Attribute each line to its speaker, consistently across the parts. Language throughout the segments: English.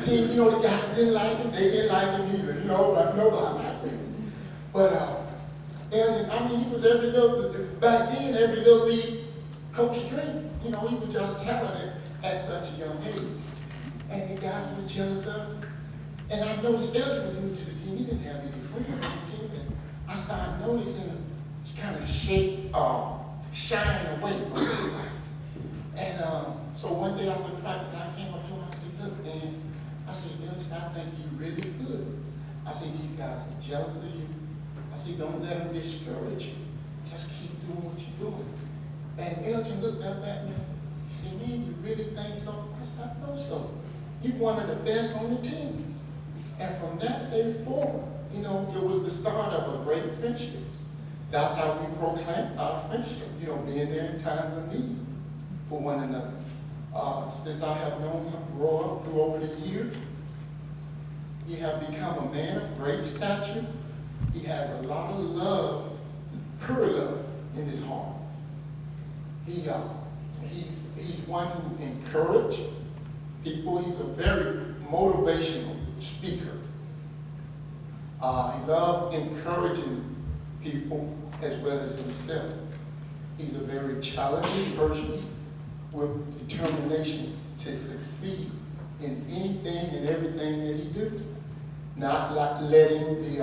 Speaker 1: seemed, the guys didn't like him. They didn't like him either, but nobody liked him. But, he was back then, every little league coach dream. He was just talented at such a young age. And the guys were jealous of him. And I noticed Elgin was new to the team. He didn't have any friends on the team. And I started noticing him kind of shine away from everybody. And so one day after practice, I came up to him. I said, look, man, I said, Elgin, I think you're really good. I said, these guys are jealous of you. I said, don't let them discourage you. Just keep doing what you're doing. And Elgin looked up at me. He said, man, you really think so? I said, I know so. You're one of the best on the team. And from that day forward, it was the start of a great friendship. That's how we proclaim our friendship, being there in times of need for one another. Since I have known him grow up through over the years, he has become a man of great stature. He has a lot of love, pure love in his heart. He's one who encourages people. He's a very motivational speaker. He loves encouraging people as well as himself. He's a very challenging person with determination to succeed in anything and everything that he do. Not like letting the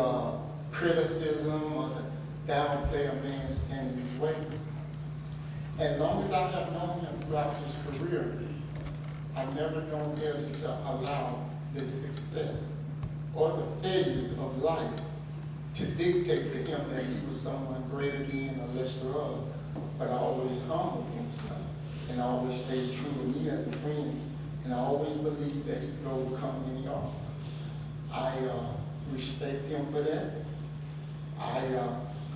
Speaker 1: criticism or the downplay a man stand in his way. As long as I have known him throughout his career, I've never known him to allow the success or the failures of life to dictate to him that he was someone greater than or lesser of, but I always humbled himself and I always stayed true to me as a friend, and I always believed that he could overcome any obstacle. I respect him for that.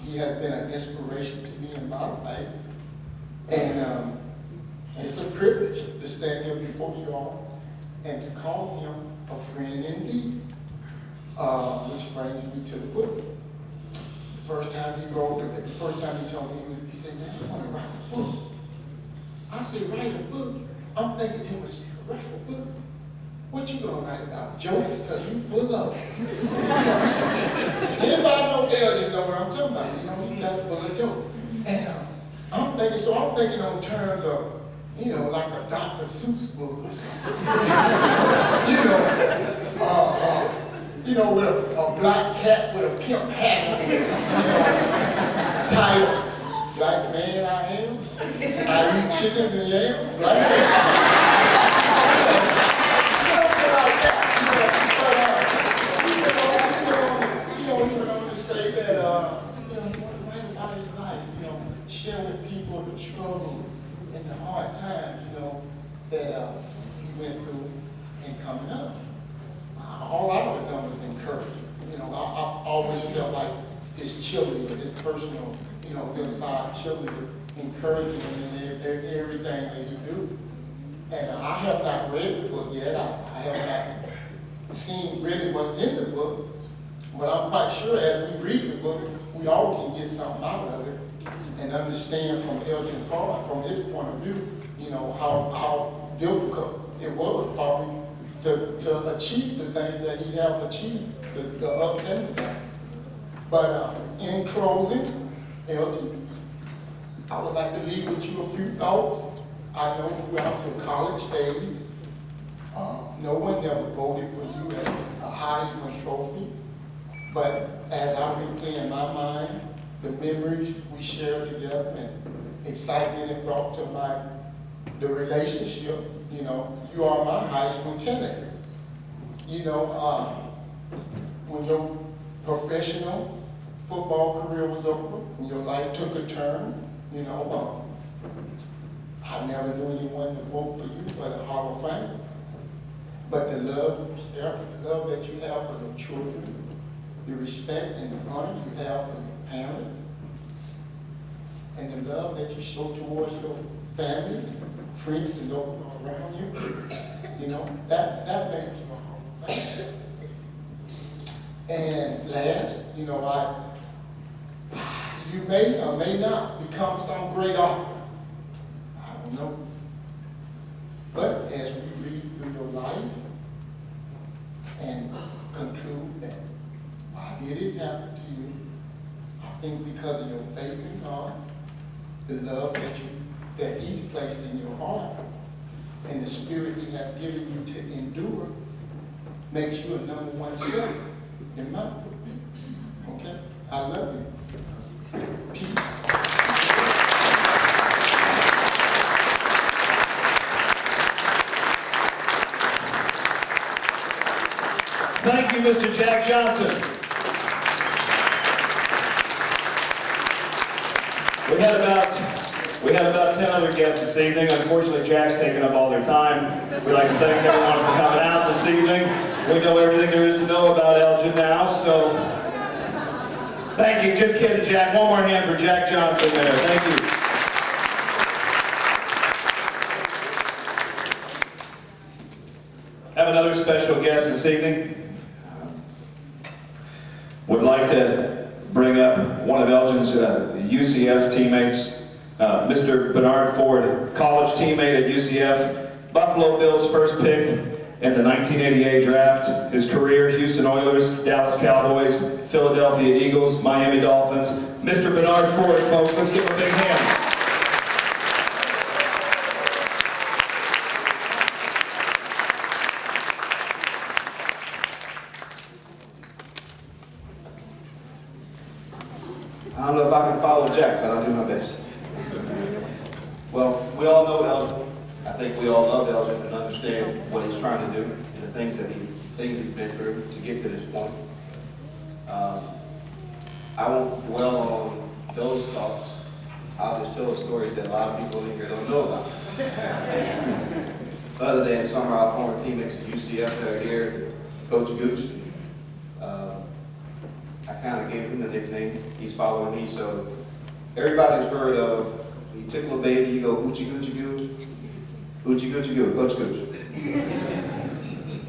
Speaker 1: He has been an inspiration to me in my life, and it's a privilege to stand here before you all and to call him a friend indeed. Which brings me to the book. The first time he told me, he said, man, I want to write a book. I said, write a book? I'm thinking to myself, write a book? What you gonna write about? Jokes? Because you full of them. Anybody know Elgin know what I'm talking about. He's just full of jokes. And I'm thinking on terms of, like a Dr. Seuss book or something. With a black cat with a pimp hat on or something, titled, Black Man I Am, I Eat Chickens and Yams, Black Man. Something like that, he went on to say that, he wanted to write about his life, share with people the struggle and the hard times, that he went through and coming up. All I would have done was encourage him. I always felt like his cheerleader, his personal, this side cheerleader, encouraging him in everything that he do. And I have not read the book yet. I have not seen really what's in the book. But I'm quite sure as we read the book, we all can get something out of it and understand from Elgin's heart, from his point of view, how difficult it was probably to achieve the things that he have achieved, the ups and the downs. But in closing, Elgin, I would like to leave with you a few thoughts. I know throughout your college days, no one ever voted for you as a Heisman Trophy. But as I replay in my mind the memories we shared together and excitement it brought to the relationship, you are my Heisman candidate. When your professional football career was over, when your life took a turn, I never knew anyone to vote for you for the Hall of Fame. But the love that you have for your children, the respect and the honor you have for your parents, and the love that you show towards your family, friends, and those around you, that makes you a Hall of Fame. And last, you may or may not become some great author. I don't know. But as we read through your life, the love that he's placed in your heart, and the spirit he has given you to endure, makes you a number one seller in my book. Okay? I love you. Peace.
Speaker 2: Thank you, Mr. Jack Johnson. We had about 10 other guests this evening. Unfortunately, Jack's taken up all their time. We'd like to thank everyone for coming out this evening. We know everything there is to know about Elgin now, so thank you. Just kidding, Jack. One more hand for Jack Johnson there. Thank you. Have another special guest this evening. Would like to bring up one of Elgin's UCF teammates, Mr. Bernard Ford, college teammate at UCF, Buffalo Bills first pick in the 1988 draft. His career, Houston Oilers, Dallas Cowboys, Philadelphia Eagles, Miami Dolphins. Mr. Bernard Ford, folks, let's give him a big hand.
Speaker 3: I don't know if I can follow Jack, but I'll do my best. Well, we all know Elgin. I think we all love Elgin and understand what he's trying to do and the things he's been through to get to this point. I won't dwell on those thoughts. I'll just tell stories that a lot of people in here don't know about. Other than some of our former teammates at UCF that are here, Coach Gooch. I kind of gave him the nickname. He's following me, so everybody's heard of, you tickle a baby, you go oochie goochie goo, oochie goochie goo, Coach Gooch.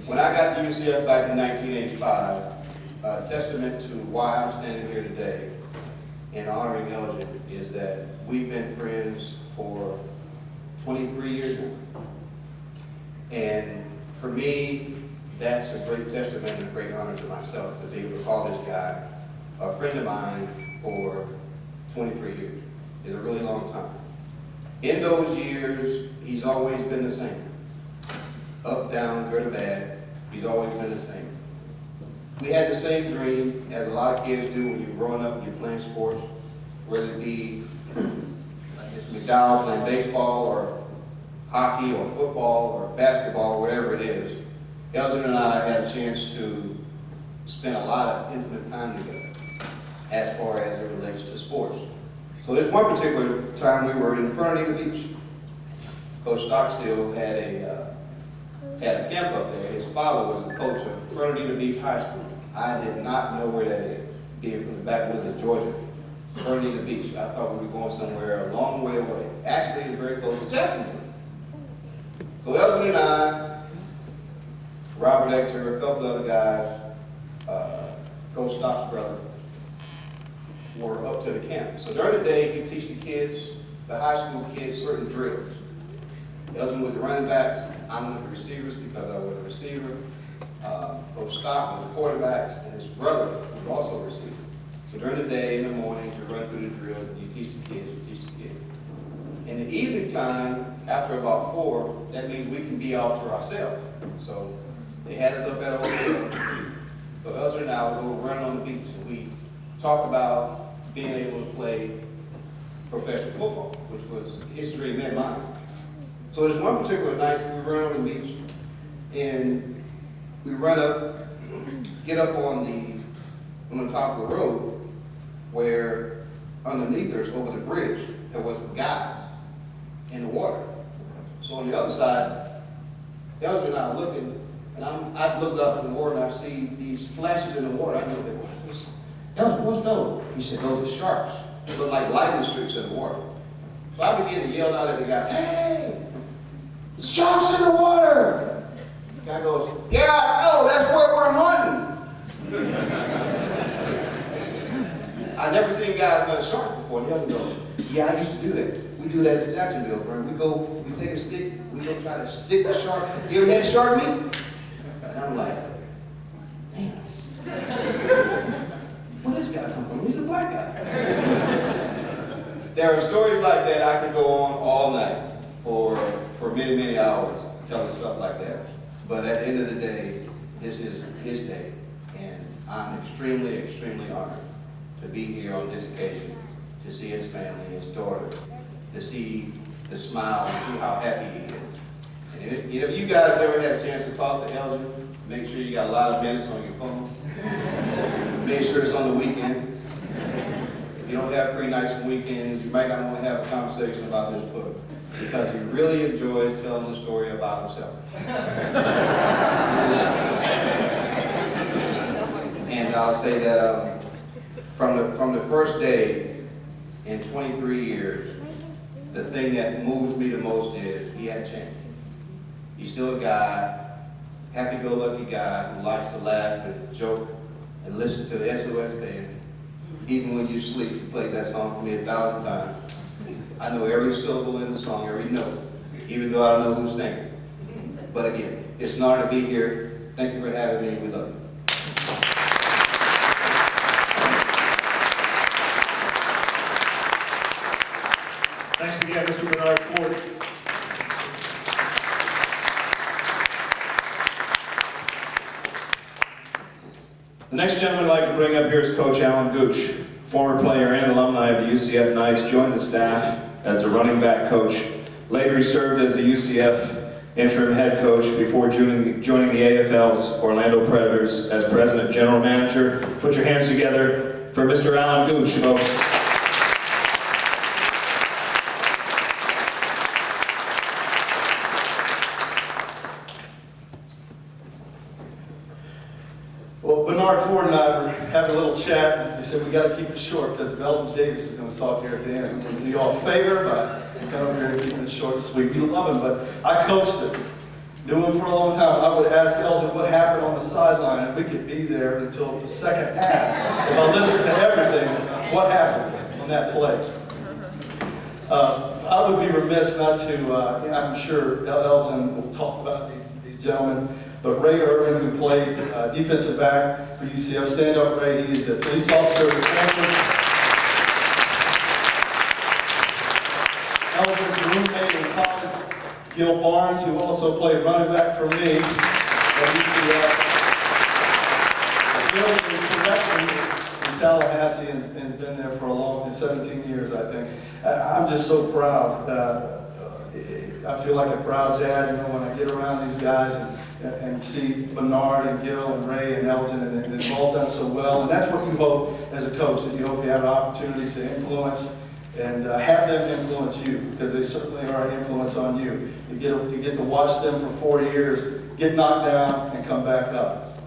Speaker 3: When I got to UCF back in 1985, a testament to why I'm standing here today and honoring Elgin is that we've been friends for 23 years now. And for me, that's a great testament and a great honor to myself to be able to call this guy a friend of mine for 23 years. It's a really long time. In those years, he's always been the same. Up, down, good or bad, he's always been the same. We had the same dream, as a lot of kids do when you're growing up and you're playing sports, whether it be like Mr. McDowell playing baseball or hockey or football or basketball, whatever it is. Elgin and I had a chance to spend a lot of intimate time together as far as it relates to sports. So this one particular time we were in Fernandina Beach. Coach Stockstill had a camp up there. His father was the coach of Fernandina Beach High School. I did not know where that is, being from the backwoods of Georgia. Fernandina Beach. I thought we were going somewhere a long way away. Actually, it's very close to Jacksonville. So Elgin and I, Robert Hector, a couple other guys, Coach Stock's brother, were up to the camp. So during the day, he'd teach the kids, the high school kids, certain drills. Elgin with the running backs, I'm with the receivers because I was a receiver. Coach Stock was the quarterbacks, and his brother was also a receiver. So during the day, in the morning, you run through the drills, and you teach the kids, In the evening time, after about 4, that means we can be out to ourselves. So they had us up at a hotel. So Elgin and I would go run on the beach, and we talk about being able to play professional football, which was his dream and mine. So there's one particular night we run on the beach, and we run up, get up on the top of the road, where underneath us, over the bridge, there was some guys in the water. So on the other side, Elgin and I are looking, and I looked up in the water and I see these flashes in the water. I looked at, what's this? Elgin, what's those? He said, those are sharks. They look like lightning streaks in the water. So I began to yell out at the guys, hey, it's sharks in the water. The guy goes, yeah, I know, that's what we're hunting. I've never seen guys hunt sharks before. The other goes, yeah, I used to do that. We do that in Jacksonville, bro. We take a stick, we go try to stick the shark. You ever had shark meat? And I'm like, damn. Where this guy come from? He's a black guy. There are stories like that I could go on all night for many, many hours telling stuff like that. But at the end of the day, this is his day. And I'm extremely, extremely honored to be here on this occasion, to see his family, his daughter, to see the smile and see how happy he is. And if you guys ever had a chance to talk to Elgin, make sure you got a lot of minutes on your phone. Make sure it's on the weekend. If you don't have free nights and weekends, you might not want to have a conversation about this book, because he really enjoys telling the story about himself. And I'll say that from the first day in 23 years, the thing that moves me the most is he hadn't changed. He's still a guy, happy-go-lucky guy who likes to laugh and joke and listen to the SOS band. Even when you sleep, he played that song for me 1,000 times. I know every syllable in the song, every note, even though I don't know who's singing. But again, it's an honor to be here. Thank you for having me. We love you.
Speaker 2: Thanks again, Mr. Bernard Ford. The next gentleman I'd like to bring up here is Coach Alan Gooch, former player and alumni of the UCF Knights, joined the staff as the running back coach. Later he served as the UCF interim head coach before joining the AFL's Orlando Predators as president general manager. Put your hands together for Mr. Alan Gooch, folks.
Speaker 4: Well, Bernard Ford and I were having a little chat, and he said we got to keep it short because Elgin Davis is going to talk here at the end. We do you all a favor by coming here and keeping it short and sweet. We love him, but I coached him. Knew him for a long time. I would ask Elgin what happened on the sideline, and we could be there until the second half. If I listened to everything, what happened on that play? I would be remiss not to, I'm sure Elgin will talk about these gentlemen, but Ray Irvin, who played defensive back for UCF, stand up, Ray. He is a police officer at campus. Elgin's roommate in college, Gil Barnes, who also played running back for me at UCF. Gil's in corrections in Tallahassee and has been there for a long, 17 years, I think. I'm just so proud. I feel like a proud dad, you know, when I get around these guys and see Bernard and Gil and Ray and Elgin, and they've all done so well. And that's what you hope as a coach, that you hope you have an opportunity to influence and have them influence you, because they certainly are an influence on you. You get to watch them for 4 years get knocked down and come back up.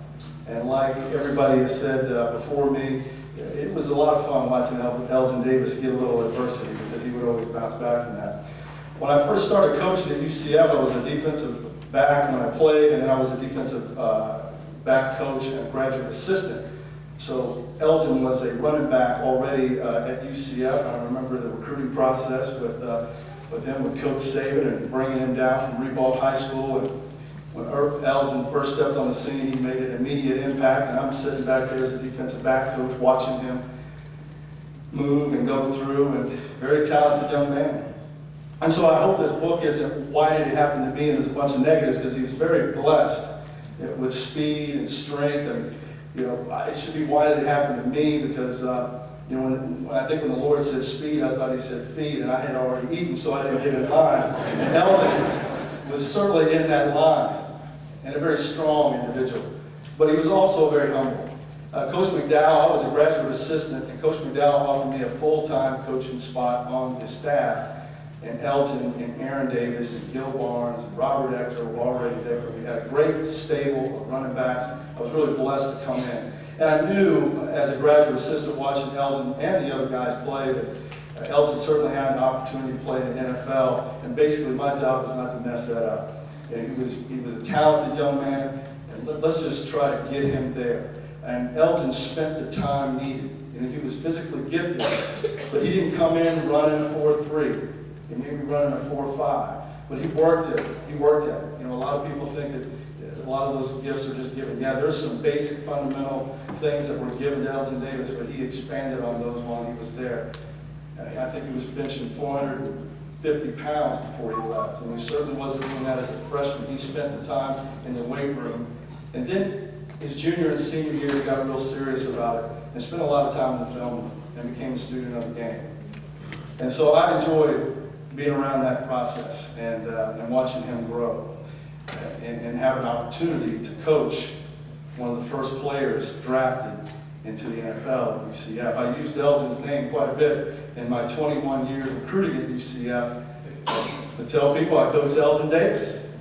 Speaker 4: And like everybody has said before me, it was a lot of fun watching Elgin Davis get a little adversity, because he would always bounce back from that. When I first started coaching at UCF, I was a defensive back when I played, and then I was a defensive back coach and graduate assistant. So Elgin was a running back already at UCF. I remember the recruiting process with him, with Coach Saban, and bringing him down from Ribault High School. And when Elgin first stepped on the scene, he made an immediate impact, and I'm sitting back there as a defensive back coach watching him move and go through, and very talented young man. And so I hope this book isn't why did it happen to me and there's a bunch of negatives, because he was very blessed with speed and strength. And you know, it should be why did it happen to me, because you know, when I think when the Lord said speed, I thought he said feed, and I had already eaten, so I didn't get in line. And Elgin was certainly in that line, and a very strong individual. But he was also very humble. Coach McDowell, I was a graduate assistant, and Coach McDowell offered me a full-time coaching spot on the staff. And Elgin and Aaron Davis and Gil Barnes and Robert Ector were already there. We had a great stable of running backs. I was really blessed to come in. And I knew as a graduate assistant watching Elgin and the other guys play that Elgin certainly had an opportunity to play in the NFL. And basically my job was not to mess that up. And he was a talented young man, and let's just try to get him there. And Elgin spent the time needed. And he was physically gifted, but he didn't come in running a 4.3. He may be running a 4.5, but he worked at it. He worked at it. You know, a lot of people think that a lot of those gifts are just given. Yeah, there's some basic fundamental things that were given to Elgin Davis, but he expanded on those while he was there. I think he was benching 450 pounds before he left, and he certainly wasn't doing that as a freshman. He spent the time in the weight room. And then his junior and senior year, he got real serious about it and spent a lot of time in the film room and became a student of the game. And so I enjoyed being around that process and watching him grow and have an opportunity to coach one of the first players drafted into the NFL at UCF. I used Elgin's name quite a bit in my 21 years recruiting at UCF to tell people I coached Elgin Davis.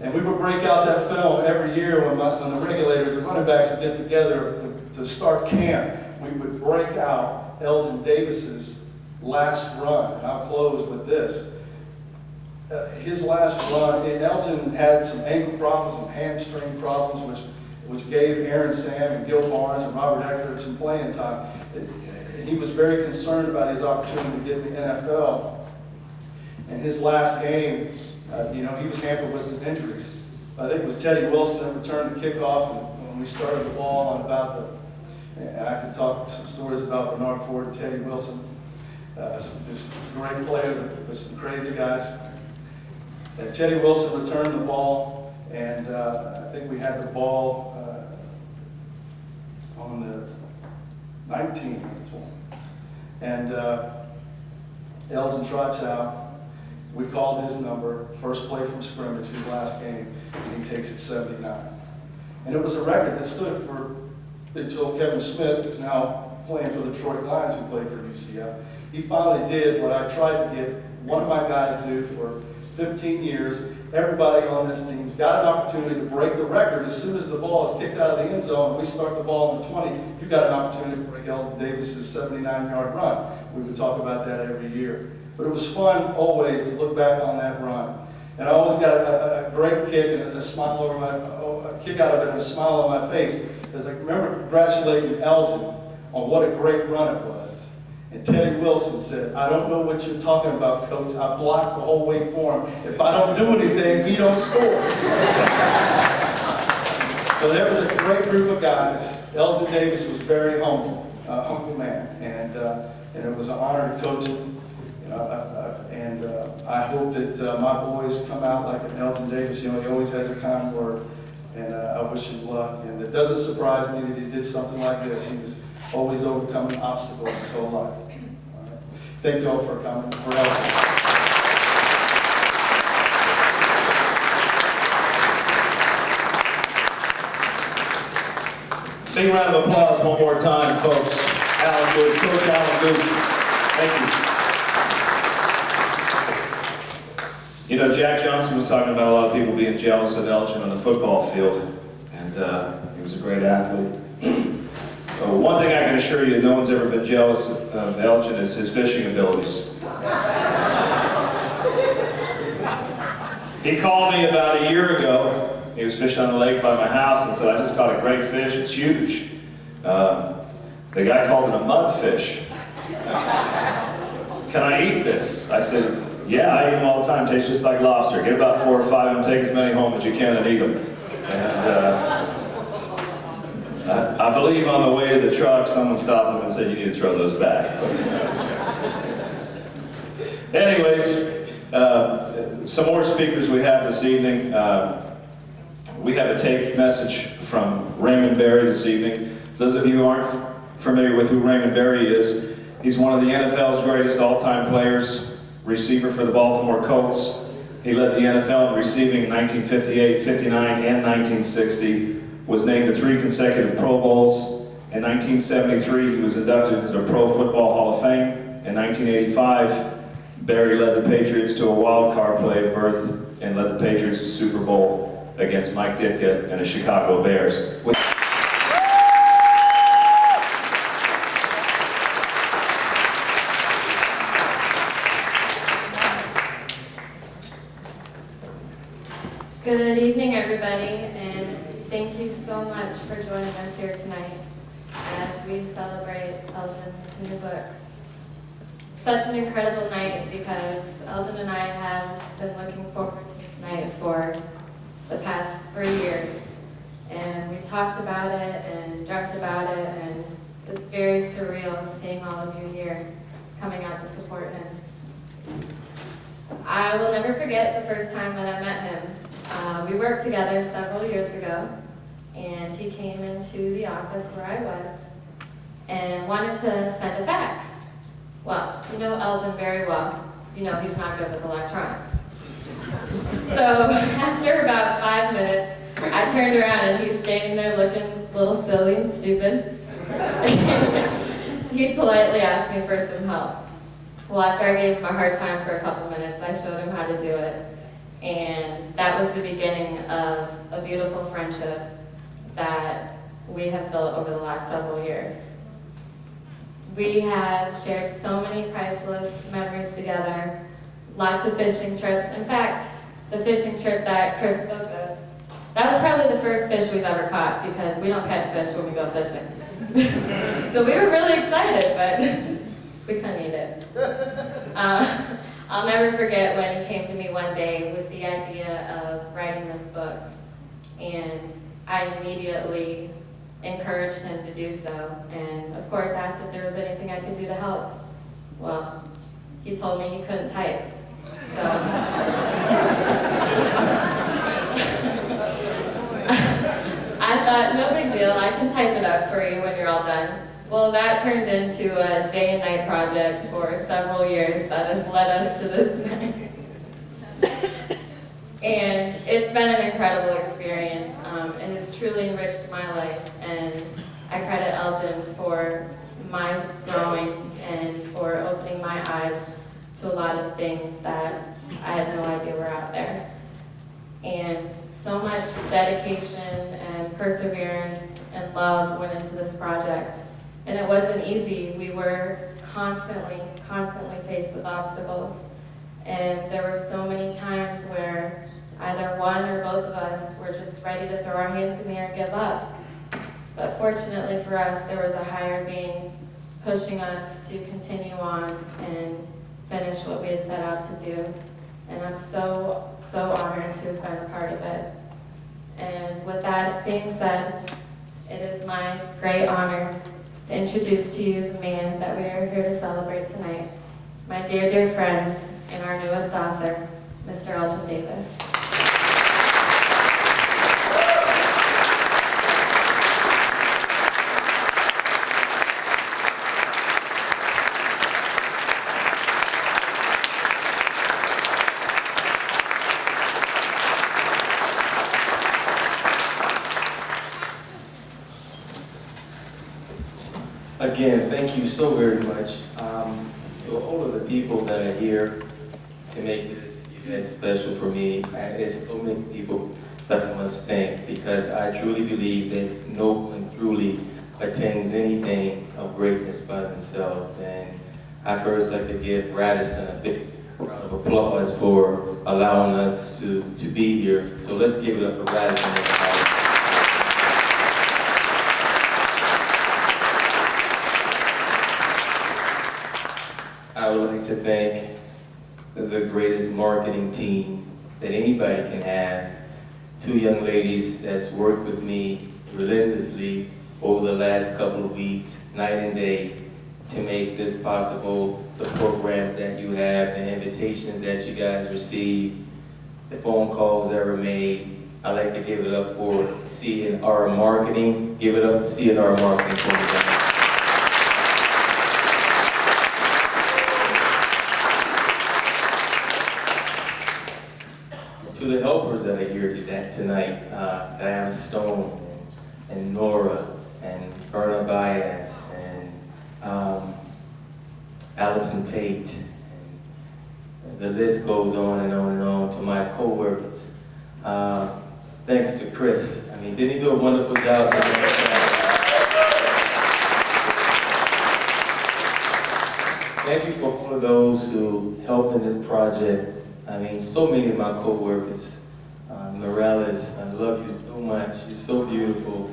Speaker 4: And we would break out that film every year when the regulators, the running backs would get together to start camp. We would break out Elgin Davis's last run, and I'll close with this. His last run, Elgin had some ankle problems, some hamstring problems, which gave Aaron Sam and Gil Barnes and Robert Eckert some playing time. He was very concerned about his opportunity to get in the NFL. And his last game, he was hampered with some injuries. I think it was Teddy Wilson that returned the kickoff when we started the ball on about and I could talk some stories about Bernard Ford and Teddy Wilson. This great player with some crazy guys. And Teddy Wilson returned the ball, and I think we had the ball on the 19. And Elgin trots out. We called his number, first play from scrimmage, his last game, and he takes it 79. And it was a record that stood for until Kevin Smith, who's now playing for the Detroit Lions, who played for UCF. He finally did what I tried to get one of my guys do for 15 years. Everybody on this team's got an opportunity to break the record. As soon as the ball is kicked out of the end zone and we start the ball in the 20, you got an opportunity to break Elgin Davis's 79-yard run. We would talk about that every year. But it was fun always to look back on that run. And I always got a great kick and a smile over a kick out of it and a smile on my face as I remember congratulating Elgin on what a great run it was. And Teddy Wilson said, "I don't know what you're talking about, Coach. I blocked the whole way for him. If I don't do anything, he don't score." So there was a great group of guys. Elgin Davis was very humble man, and it was an honor to coach him. I hope that my boys come out like an Elgin Davis. He always has a kind word, and I wish him luck. And it doesn't surprise me that he did something like this. He was always overcoming obstacles his whole life. All right. Thank you all for coming, for helping.
Speaker 2: Big round of applause one more time, folks. Alan Gooch, Coach Alan Gooch. Thank you. You know, Jack Johnson was talking about a lot of people being jealous of Elgin on the football field, and he was a great athlete. One thing I can assure you, no one's ever been jealous of Elgin is his fishing abilities. He called me about a year ago. He was fishing on the lake by my house and said, "I just caught a great fish, it's huge." The guy called it a mudfish. "Can I eat this?" I said, "Yeah, I eat them all the time. Tastes just like lobster. Get about 4 or 5 of them, take as many home as you can and eat them." And I believe on the way to the truck, someone stopped him and said, "You need to throw those back." Anyways, some more speakers we have this evening. We have a tape message from Raymond Berry this evening. Those of you who aren't familiar with who Raymond Berry is, he's one of the NFL's greatest all-time players, receiver for the Baltimore Colts. He led the NFL in receiving in 1958, 59, and 1960. Was named to 3 consecutive Pro Bowls. In 1973, he was inducted into the Pro Football Hall of Fame. In 1985, Berry led the Patriots to a wild card play berth and led the Patriots to Super Bowl against Mike Ditka and the Chicago Bears.
Speaker 5: Good evening, everybody, and thank you so much for joining us here tonight as we celebrate Elgin's new book. Such an incredible night because Elgin and I have been looking forward to this night for the past 3 years. And we talked about it and dreamt about it, and just very surreal seeing all of you here. coming out to support him. I will never forget the first time that I met him. We worked together several years ago, and he came into the office where I was and wanted to send a fax. Well, you know Elgin very well. You know he's not good with electronics. So after about 5 minutes, I turned around and he's standing there looking a little silly and stupid. He politely asked me for some help. Well, after I gave him a hard time for a couple minutes, I showed him how to do it. And that was the beginning of a beautiful friendship that we have built over the last several years. We have shared so many priceless memories together, lots of fishing trips. In fact, the fishing trip that Chris spoke of, that was probably the first fish we've ever caught because we don't catch fish when we go fishing. So we were really excited, but we couldn't eat it. I'll never forget when he came to me one day with the idea of writing this book, and I immediately encouraged him to do so, and of course asked if there was anything I could do to help. Well, he told me he couldn't type, so I thought, no big deal, I can type it up for you when you're all done. Well, that turned into a day and night project for several years that has led us to this night. And it's been an incredible experience. It has truly enriched my life, and I credit Elgin for my growing and for opening my eyes to a lot of things that I had no idea were out there. And so much dedication and perseverance and love went into this project. And it wasn't easy. We were constantly faced with obstacles. And there were so many times where either one or both of us were just ready to throw our hands in the air and give up. But fortunately for us, there was a higher being pushing us to continue on and finish what we had set out to do. And I'm so honored to have been a part of it. And with that being said, it is my great honor to introduce to you the man that we are here to celebrate tonight, my dear friend and our newest author, Mr. Elgin Davis.
Speaker 6: Again, thank you so very much to all of the people that are here to make this event special for me. It's so many people that I must thank, because I truly believe that no one truly attains anything of greatness by themselves. And I first like to give Radisson a big round of applause for allowing us to be here. So let's give it up for Radisson. I would like to thank the greatest marketing team that anybody can have. Two young ladies that's worked with me relentlessly over the last couple of weeks, night and day, to make this possible. The programs that you have, the invitations that you guys receive, the phone calls that were made. I'd like to give it up for CNR Marketing. Give it up for CNR Marketing for me, guys. To the helpers that are here tonight, Diana Stone and Nora and Berna Baez and Allison Pate. And the list goes on and on and on. To my co-workers, thanks to Chris. I mean, didn't he do a wonderful job? Thank you for all of those who helped in this project. I mean, so many of my co-workers, Morales, I love you so much. You're so beautiful.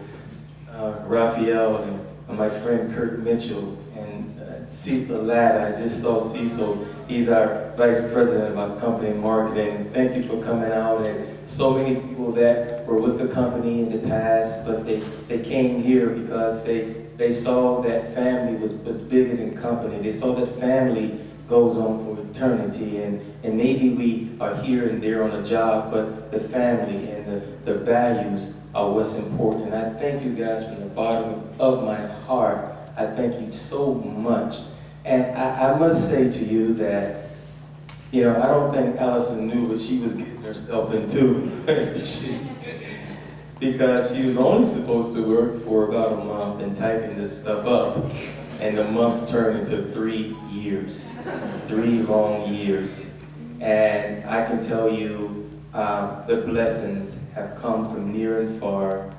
Speaker 6: Raphael and my friend Kurt Mitchell and Cecil Ladd. I just saw Cecil. He's our vice president of our company marketing. Thank you for coming out. And so many people that were with the company in the past, but they came here because they They saw that family was bigger than company. They saw that family goes on for eternity, and maybe we are here and there on a job, but the family and the values are what's important. And I thank you guys from the bottom of my heart. I thank you so much. And I must say to you that, you know, I don't think Allison knew what she was getting herself into. Because she was only supposed to work for about a month and typing this stuff up. And the month turned into 3 years, 3 long years. And I can tell you, the blessings have come from near and far.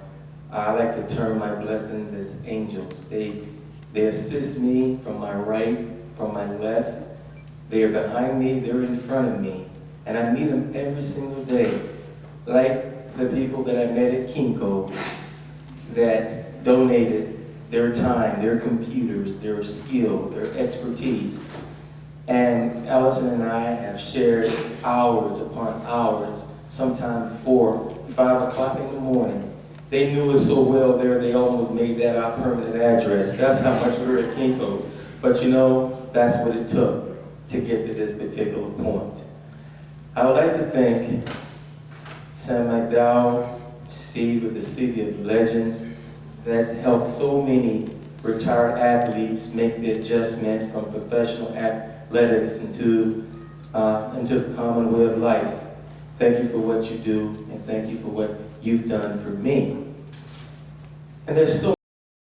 Speaker 6: I like to term my blessings as angels. They assist me from my right, from my left. They are behind me, they're in front of me. And I meet them every single day. Like the people that I met at Kinko that donated their time, their computers, their skill, their expertise. And Allison and I have shared hours upon hours, sometimes 4, 5 o'clock in the morning. They knew us so well there, they almost made that our permanent address. That's how much we were at Kinko's. But you know, that's what it took to get to this particular point. I would like to thank Sam McDowell, Steve with the City of Legends, that's helped so many retired athletes make the adjustment from professional athletics into the common way of life. Thank you for what you do, and thank you for what you've done for me. And there's so